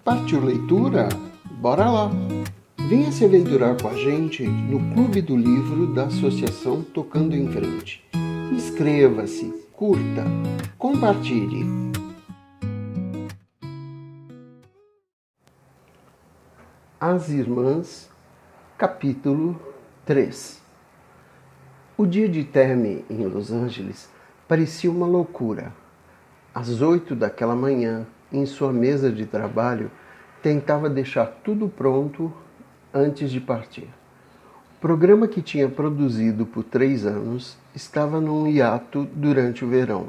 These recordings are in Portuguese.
Partiu leitura? Bora lá! Venha se aventurar com a gente no Clube do Livro da Associação Tocando em Frente. Inscreva-se, curta, compartilhe. As Irmãs, capítulo 3. O dia de Tammy em Los Angeles parecia uma loucura. Às 8 daquela manhã, em sua mesa de trabalho, tentava deixar tudo pronto antes de partir. O programa que tinha produzido por 3 anos estava num hiato durante o verão,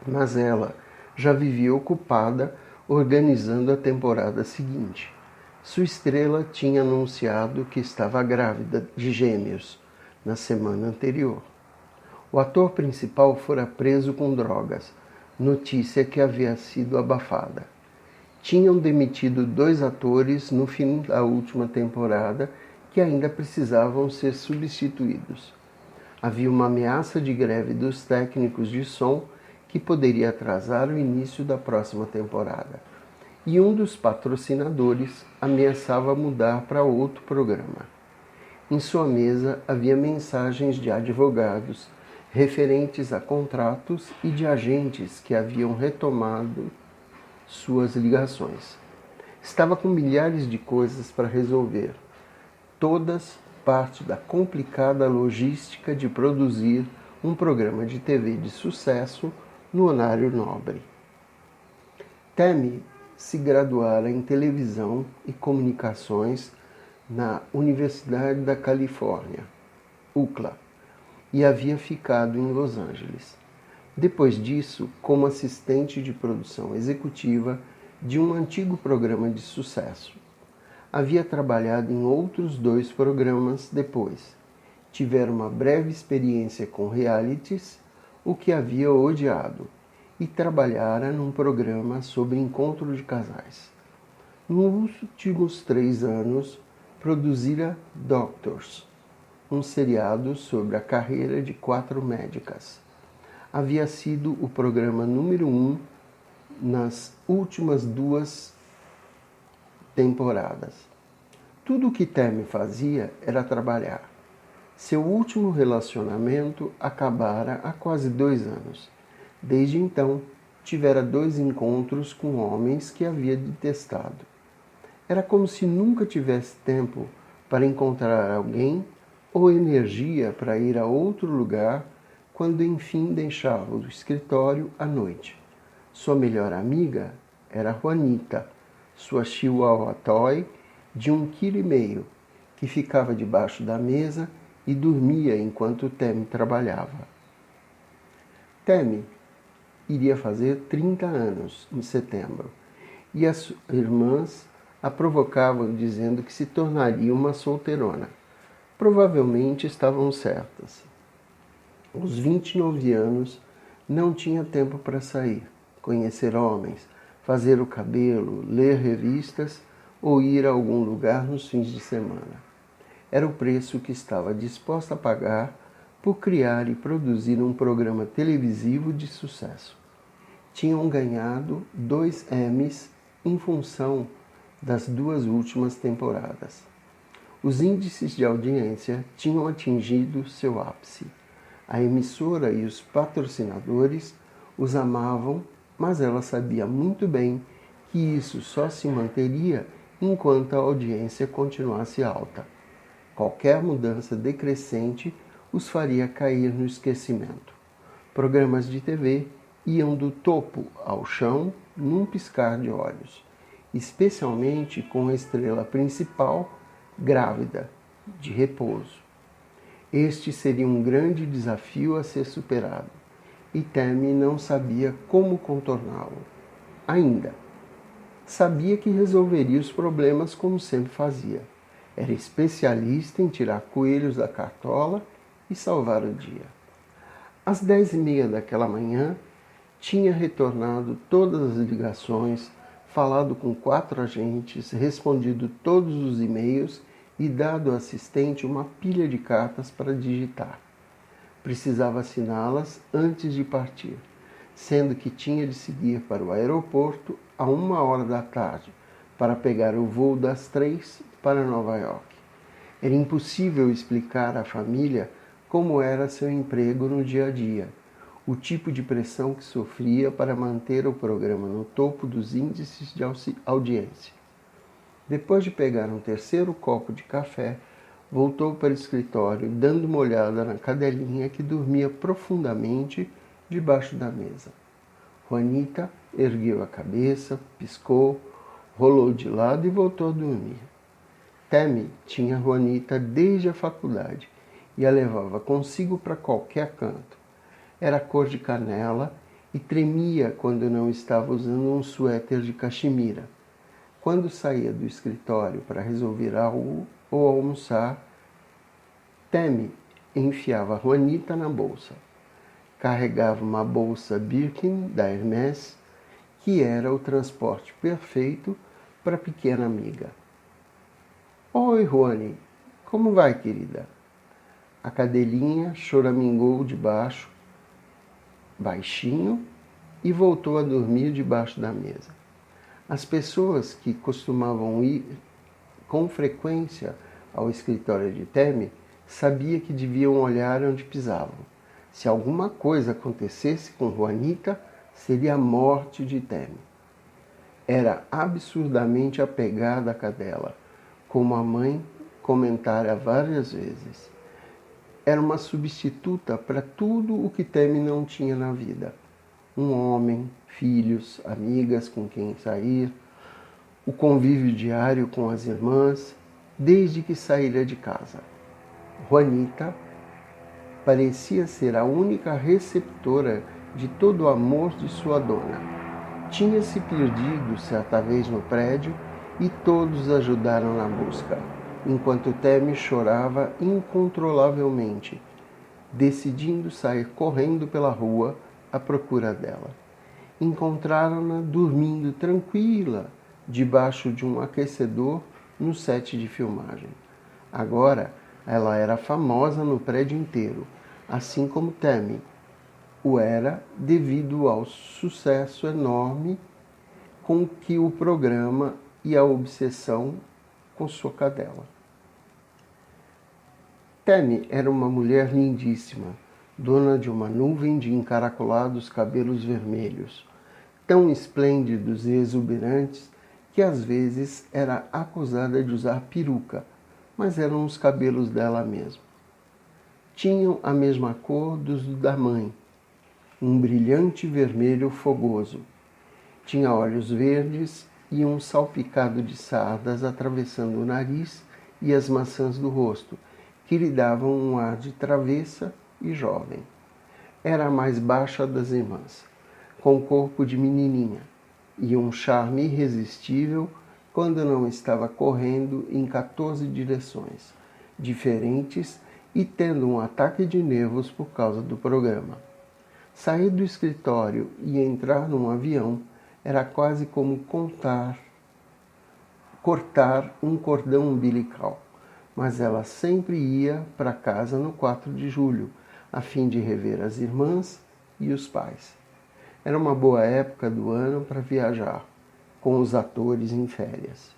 mas ela já vivia ocupada organizando a temporada seguinte. Sua estrela tinha anunciado que estava grávida de gêmeos na semana anterior. O ator principal fora preso com drogas, notícia que havia sido abafada. Tinham demitido 2 atores no fim da última temporada que ainda precisavam ser substituídos. Havia uma ameaça de greve dos técnicos de som que poderia atrasar o início da próxima temporada. E um dos patrocinadores ameaçava mudar para outro programa. Em sua mesa havia mensagens de advogados referentes a contratos e de agentes que haviam retomado suas ligações. Estava com milhares de coisas para resolver, todas parte da complicada logística de produzir um programa de TV de sucesso no horário nobre. Tammy se graduara em televisão e comunicações na Universidade da Califórnia, UCLA, e havia ficado em Los Angeles. Depois disso, como assistente de produção executiva de um antigo programa de sucesso. Havia trabalhado em outros 2 programas depois. Tivera uma breve experiência com realities, o que havia odiado, e trabalhara num programa sobre encontro de casais. Nos últimos 3 anos, produzira Doctors, um seriado sobre a carreira de 4 médicas. Havia sido o programa número 1 nas últimas 2 temporadas. Tudo o que Tammy fazia era trabalhar. Seu último relacionamento acabara há quase 2 anos. Desde então, tivera 2 encontros com homens que havia detestado. Era como se nunca tivesse tempo para encontrar alguém ou energia para ir a outro lugar quando enfim deixava o escritório à noite. Sua melhor amiga era Juanita, sua chihuahua toy de 1,5 kg, que ficava debaixo da mesa e dormia enquanto Tammy trabalhava. Tammy iria fazer 30 anos em setembro, e as irmãs a provocavam dizendo que se tornaria uma solteirona. Provavelmente estavam certas. Aos 29 anos, não tinha tempo para sair, conhecer homens, fazer o cabelo, ler revistas ou ir a algum lugar nos fins de semana. Era o preço que estava disposta a pagar por criar e produzir um programa televisivo de sucesso. Tinham ganhado 2 Emmys em função das 2 últimas temporadas. Os índices de audiência tinham atingido seu ápice. A emissora e os patrocinadores os amavam, mas ela sabia muito bem que isso só se manteria enquanto a audiência continuasse alta. Qualquer mudança decrescente os faria cair no esquecimento. Programas de TV iam do topo ao chão num piscar de olhos, especialmente com a estrela principal grávida, de repouso. Este seria um grande desafio a ser superado, e Tammy não sabia como contorná-lo. Ainda. Sabia que resolveria os problemas como sempre fazia. Era especialista em tirar coelhos da cartola e salvar o dia. Às 10h30 daquela manhã, tinha retornado todas as ligações, falado com 4 agentes, respondido todos os e-mails e dado ao assistente uma pilha de cartas para digitar. Precisava assiná-las antes de partir, sendo que tinha de seguir para o aeroporto a 1h da tarde, para pegar o voo das 3 para Nova York. Era impossível explicar à família como era seu emprego no dia a dia, o tipo de pressão que sofria para manter o programa no topo dos índices de audiência. Depois de pegar um terceiro copo de café, voltou para o escritório, dando uma olhada na cadelinha que dormia profundamente debaixo da mesa. Juanita ergueu a cabeça, piscou, rolou de lado e voltou a dormir. Tammy tinha Juanita desde a faculdade e a levava consigo para qualquer canto. Era cor de canela e tremia quando não estava usando um suéter de caxemira. Quando saía do escritório para resolver algo ou almoçar, Tammy enfiava Juanita na bolsa. Carregava uma bolsa Birkin da Hermès, que era o transporte perfeito para a pequena amiga. Oi, Juani, como vai, querida? A cadelinha choramingou debaixo, baixinho, e voltou a dormir debaixo da mesa. As pessoas que costumavam ir com frequência ao escritório de Tammy sabiam que deviam olhar onde pisavam. Se alguma coisa acontecesse com Juanita, seria a morte de Tammy. Era absurdamente apegada à cadela, como a mãe comentara várias vezes. Era uma substituta para tudo o que Tammy não tinha na vida. Um homem, filhos, amigas com quem sair, o convívio diário com as irmãs, desde que saíra de casa. Juanita parecia ser a única receptora de todo o amor de sua dona. Tinha se perdido certa vez no prédio e todos ajudaram na busca, enquanto Tammy chorava incontrolavelmente, decidindo sair correndo pela rua à procura dela. Encontraram-na dormindo tranquila, debaixo de um aquecedor no set de filmagem. Agora, ela era famosa no prédio inteiro, assim como Tammy o era devido ao sucesso enorme com que o programa e a obsessão com sua cadela. Tammy era uma mulher lindíssima, dona de uma nuvem de encaracolados cabelos vermelhos, tão esplêndidos e exuberantes que às vezes era acusada de usar peruca, mas eram os cabelos dela mesma. Tinham a mesma cor dos da mãe, um brilhante vermelho fogoso. Tinha olhos verdes e um salpicado de sardas atravessando o nariz e as maçãs do rosto, que lhe davam um ar de travessa e jovem. Era a mais baixa das irmãs, com corpo de menininha e um charme irresistível quando não estava correndo em 14 direções diferentes e tendo um ataque de nervos por causa do programa. Sair do escritório e entrar num avião era quase como cortar um cordão umbilical, mas ela sempre ia para casa no 4 de julho, a fim de rever as irmãs e os pais. Era uma boa época do ano para viajar, com os atores em férias.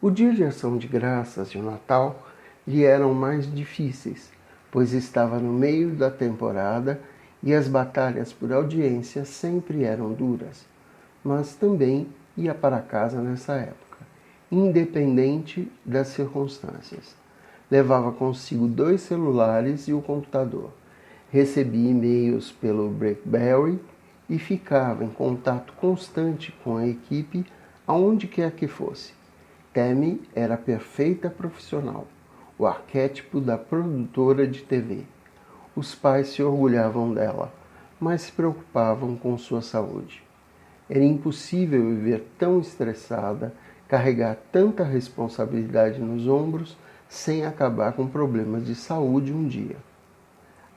O dia de ação de graças e o Natal lhe eram mais difíceis, pois estava no meio da temporada e as batalhas por audiência sempre eram duras, mas também ia para casa nessa época, independente das circunstâncias. Levava consigo 2 celulares e o computador. Recebia e-mails pelo BlackBerry e ficava em contato constante com a equipe aonde quer que fosse. Tammy era a perfeita profissional, o arquétipo da produtora de TV. Os pais se orgulhavam dela, mas se preocupavam com sua saúde. Era impossível viver tão estressada, carregar tanta responsabilidade nos ombros, sem acabar com problemas de saúde um dia.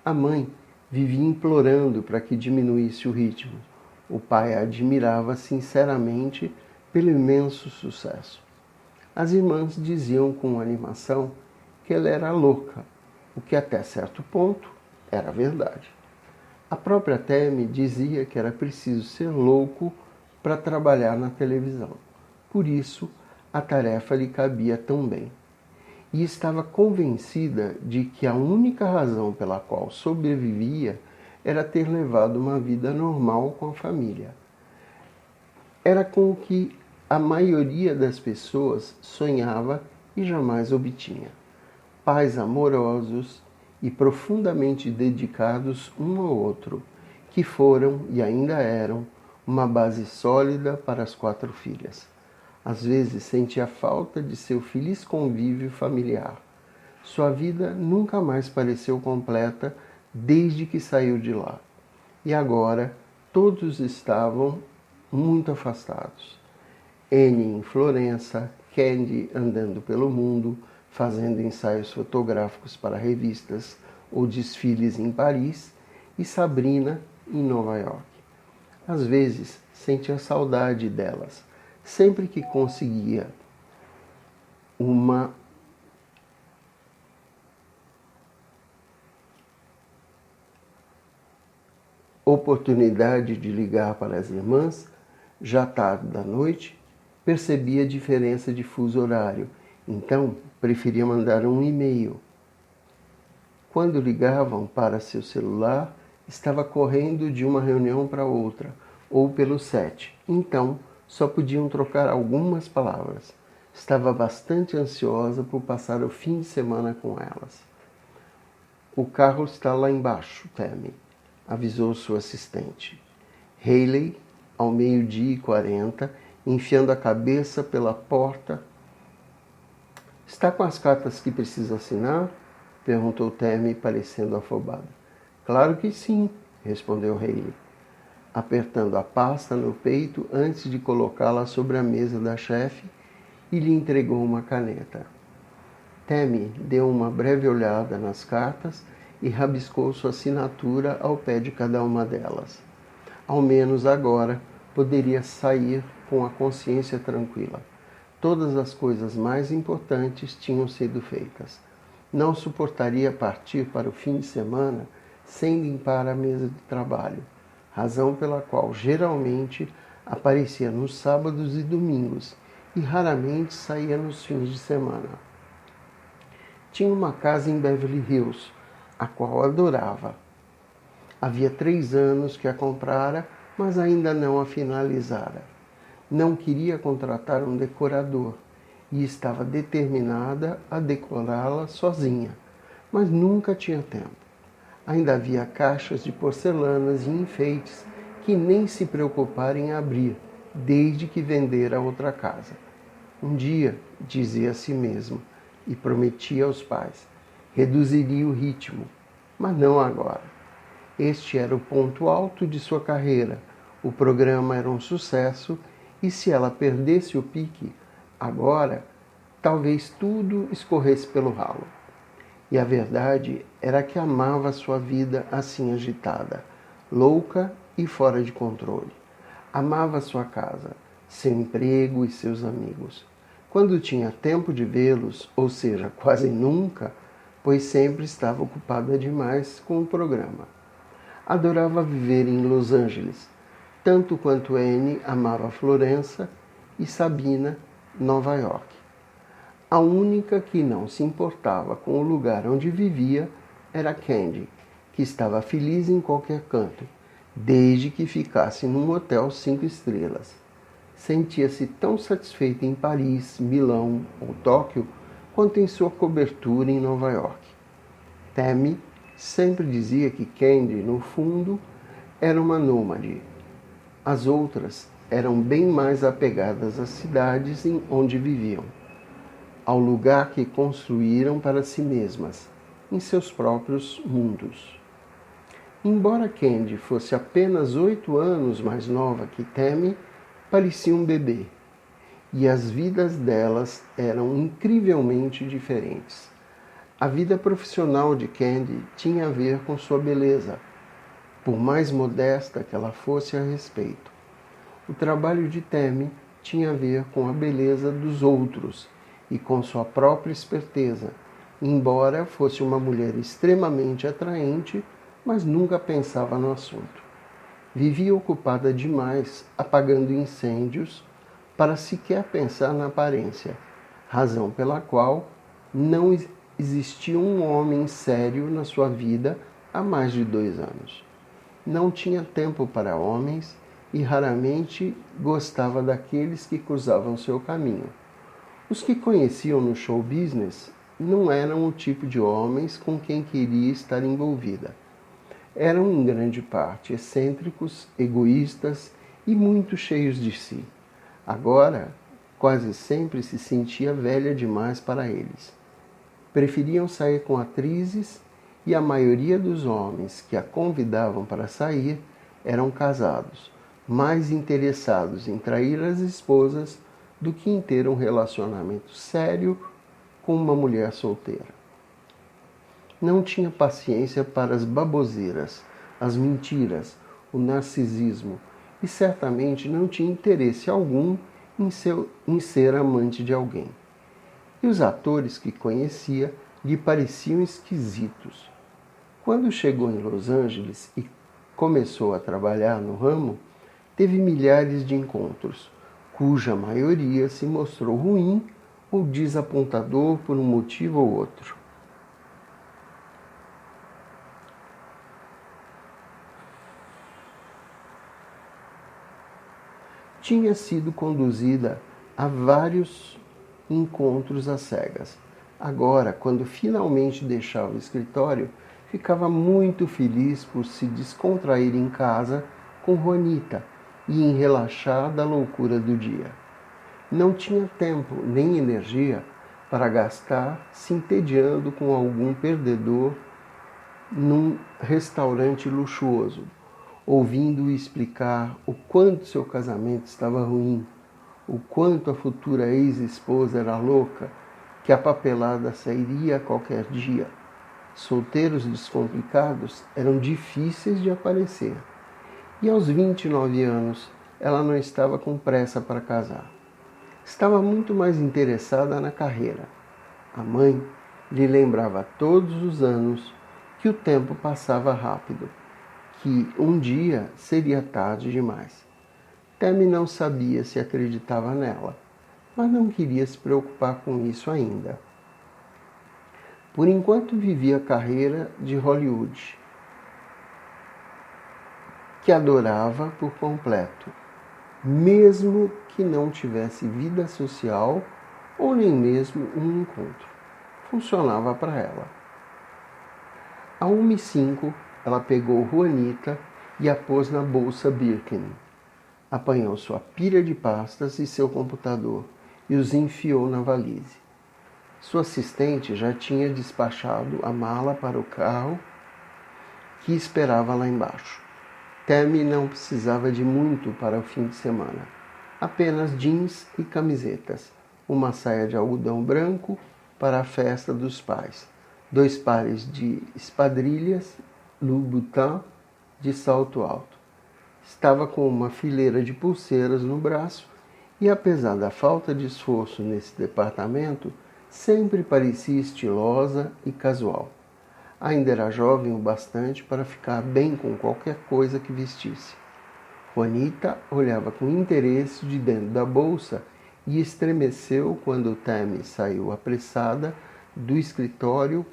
A mãe vivia implorando para que diminuísse o ritmo. O pai a admirava sinceramente pelo imenso sucesso. As irmãs diziam com animação que ela era louca, o que até certo ponto era verdade. A própria Tammy dizia que era preciso ser louco para trabalhar na televisão, por isso a tarefa lhe cabia tão bem. E estava convencida de que a única razão pela qual sobrevivia era ter levado uma vida normal com a família. Era com o que a maioria das pessoas sonhava e jamais obtinha. Pais amorosos e profundamente dedicados um ao outro, que foram e ainda eram uma base sólida para as 4 filhas. Às vezes sentia falta de seu feliz convívio familiar. Sua vida nunca mais pareceu completa desde que saiu de lá. E agora todos estavam muito afastados. Annie em Florença, Candy andando pelo mundo, fazendo ensaios fotográficos para revistas ou desfiles em Paris, e Sabrina em Nova York. Às vezes sentia saudade delas, sempre que conseguia uma oportunidade de ligar para as irmãs, já tarde da noite, percebia a diferença de fuso horário, então preferia mandar um e-mail. Quando ligavam para seu celular, estava correndo de uma reunião para outra, ou pelo set, então só podiam trocar algumas palavras. Estava bastante ansiosa por passar o fim de semana com elas. O carro está lá embaixo, Tammy, avisou sua assistente. Hayley, ao 12h40, enfiando a cabeça pela porta. Está com as cartas que precisa assinar? Perguntou Tammy, parecendo afobada. Claro que sim, respondeu Hayley, apertando a pasta no peito antes de colocá-la sobre a mesa da chefe, e lhe entregou uma caneta. Tammy deu uma breve olhada nas cartas e rabiscou sua assinatura ao pé de cada uma delas. Ao menos agora poderia sair com a consciência tranquila. Todas as coisas mais importantes tinham sido feitas. Não suportaria partir para o fim de semana sem limpar a mesa de trabalho, razão pela qual geralmente aparecia nos sábados e domingos e raramente saía nos fins de semana. Tinha uma casa em Beverly Hills, a qual adorava. Havia 3 anos que a comprara, mas ainda não a finalizara. Não queria contratar um decorador e estava determinada a decorá-la sozinha, mas nunca tinha tempo. Ainda havia caixas de porcelanas e enfeites que nem se preocupara em abrir, desde que vendera outra casa. Um dia, dizia a si mesma, e prometia aos pais, reduziria o ritmo, mas não agora. Este era o ponto alto de sua carreira, o programa era um sucesso, e se ela perdesse o pique, agora, talvez tudo escorresse pelo ralo. E a verdade era que amava sua vida assim agitada, louca e fora de controle. Amava sua casa, seu emprego e seus amigos. Quando tinha tempo de vê-los, ou seja, quase nunca, pois sempre estava ocupada demais com o programa. Adorava viver em Los Angeles, tanto quanto Annie amava Florença e Sabina, Nova York. A única que não se importava com o lugar onde vivia era Candy, que estava feliz em qualquer canto, desde que ficasse num hotel 5 estrelas. Sentia-se tão satisfeita em Paris, Milão ou Tóquio quanto em sua cobertura em Nova York. Tammy sempre dizia que Candy, no fundo, era uma nômade. As outras eram bem mais apegadas às cidades onde viviam, ao lugar que construíram para si mesmas, em seus próprios mundos. Embora Candy fosse apenas 8 anos mais nova que Tammy, parecia um bebê, e as vidas delas eram incrivelmente diferentes. A vida profissional de Candy tinha a ver com sua beleza, por mais modesta que ela fosse a respeito. O trabalho de Tammy tinha a ver com a beleza dos outros e com sua própria esperteza, embora fosse uma mulher extremamente atraente, mas nunca pensava no assunto. Vivia ocupada demais apagando incêndios, para sequer pensar na aparência, razão pela qual não existia um homem sério na sua vida há mais de 2 anos. Não tinha tempo para homens e raramente gostava daqueles que cruzavam seu caminho. Os que conheciam no show business não eram o tipo de homens com quem queria estar envolvida. Eram em grande parte excêntricos, egoístas e muito cheios de si. Agora, quase sempre se sentia velha demais para eles. Preferiam sair com atrizes e a maioria dos homens que a convidavam para sair eram casados, mais interessados em trair as esposas do que em ter um relacionamento sério com uma mulher solteira. Não tinha paciência para as baboseiras, as mentiras, o narcisismo e certamente não tinha interesse algum em ser amante de alguém. E os atores que conhecia lhe pareciam esquisitos. Quando chegou em Los Angeles e começou a trabalhar no ramo, teve milhares de encontros, cuja maioria se mostrou ruim ou desapontador por um motivo ou outro. Tinha sido conduzida a vários encontros às cegas. Agora, quando finalmente deixava o escritório, ficava muito feliz por se descontrair em casa com Juanita e em relaxar da loucura do dia. Não tinha tempo nem energia para gastar se entediando com algum perdedor num restaurante luxuoso, ouvindo-o explicar o quanto seu casamento estava ruim, o quanto a futura ex-esposa era louca, que a papelada sairia a qualquer dia. Solteiros descomplicados eram difíceis de aparecer. E aos 29 anos, ela não estava com pressa para casar. Estava muito mais interessada na carreira. A mãe lhe lembrava todos os anos que o tempo passava rápido, que um dia seria tarde demais. Tammy não sabia se acreditava nela, mas não queria se preocupar com isso ainda. Por enquanto vivia a carreira de Hollywood, que adorava por completo, mesmo que não tivesse vida social ou nem mesmo um encontro. Funcionava para ela. À 1h05, ela pegou Juanita e a pôs na bolsa Birkin. Apanhou sua pilha de pastas e seu computador e os enfiou na valise. Sua assistente já tinha despachado a mala para o carro que esperava lá embaixo. Tammy não precisava de muito para o fim de semana. Apenas jeans e camisetas, uma saia de algodão branco para a festa dos pais, 2 pares de espadrilhas Louboutin de salto alto. Estava com uma fileira de pulseiras no braço e, apesar da falta de esforço nesse departamento, sempre parecia estilosa e casual. Ainda era jovem o bastante para ficar bem com qualquer coisa que vestisse. Juanita olhava com interesse de dentro da bolsa e estremeceu quando Tammy saiu apressada do escritório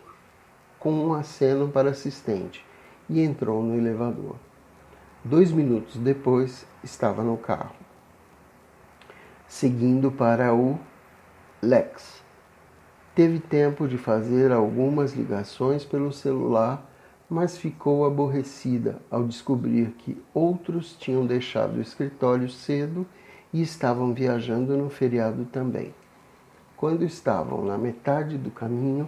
com um aceno para assistente e entrou no elevador. 2 minutos depois, estava no carro, seguindo para o Lex. Teve tempo de fazer algumas ligações pelo celular, mas ficou aborrecida ao descobrir que outros tinham deixado o escritório cedo e estavam viajando no feriado também. Quando estavam na metade do caminho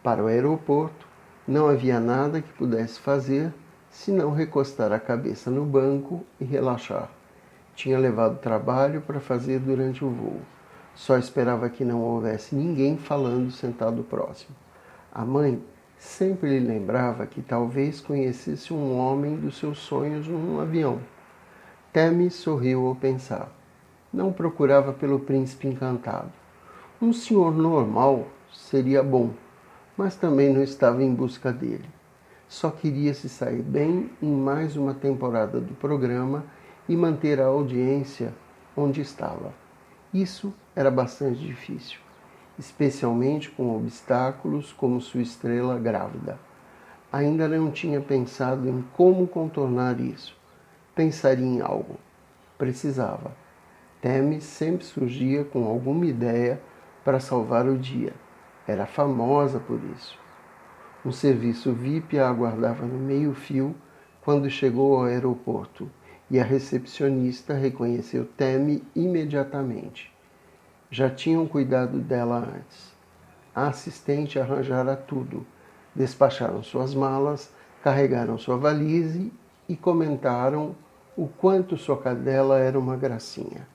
para o aeroporto, não havia nada que pudesse fazer senão recostar a cabeça no banco e relaxar. Tinha levado trabalho para fazer durante o voo. Só esperava que não houvesse ninguém falando sentado próximo. A mãe sempre lhe lembrava que talvez conhecesse um homem dos seus sonhos num avião. Tammy sorriu ao pensar. Não procurava pelo príncipe encantado. Um senhor normal seria bom, mas também não estava em busca dele. Só queria se sair bem em mais uma temporada do programa e manter a audiência onde estava. Isso era bastante difícil, especialmente com obstáculos como sua estrela grávida. Ainda não tinha pensado em como contornar isso. Pensaria em algo. Precisava. Tammy sempre surgia com alguma ideia para salvar o dia. Era famosa por isso. Um serviço VIP a aguardava no meio-fio quando chegou ao aeroporto e a recepcionista reconheceu Tammy imediatamente. Já tinham cuidado dela antes. A assistente arranjara tudo. Despacharam suas malas, carregaram sua valise e comentaram o quanto sua cadela era uma gracinha.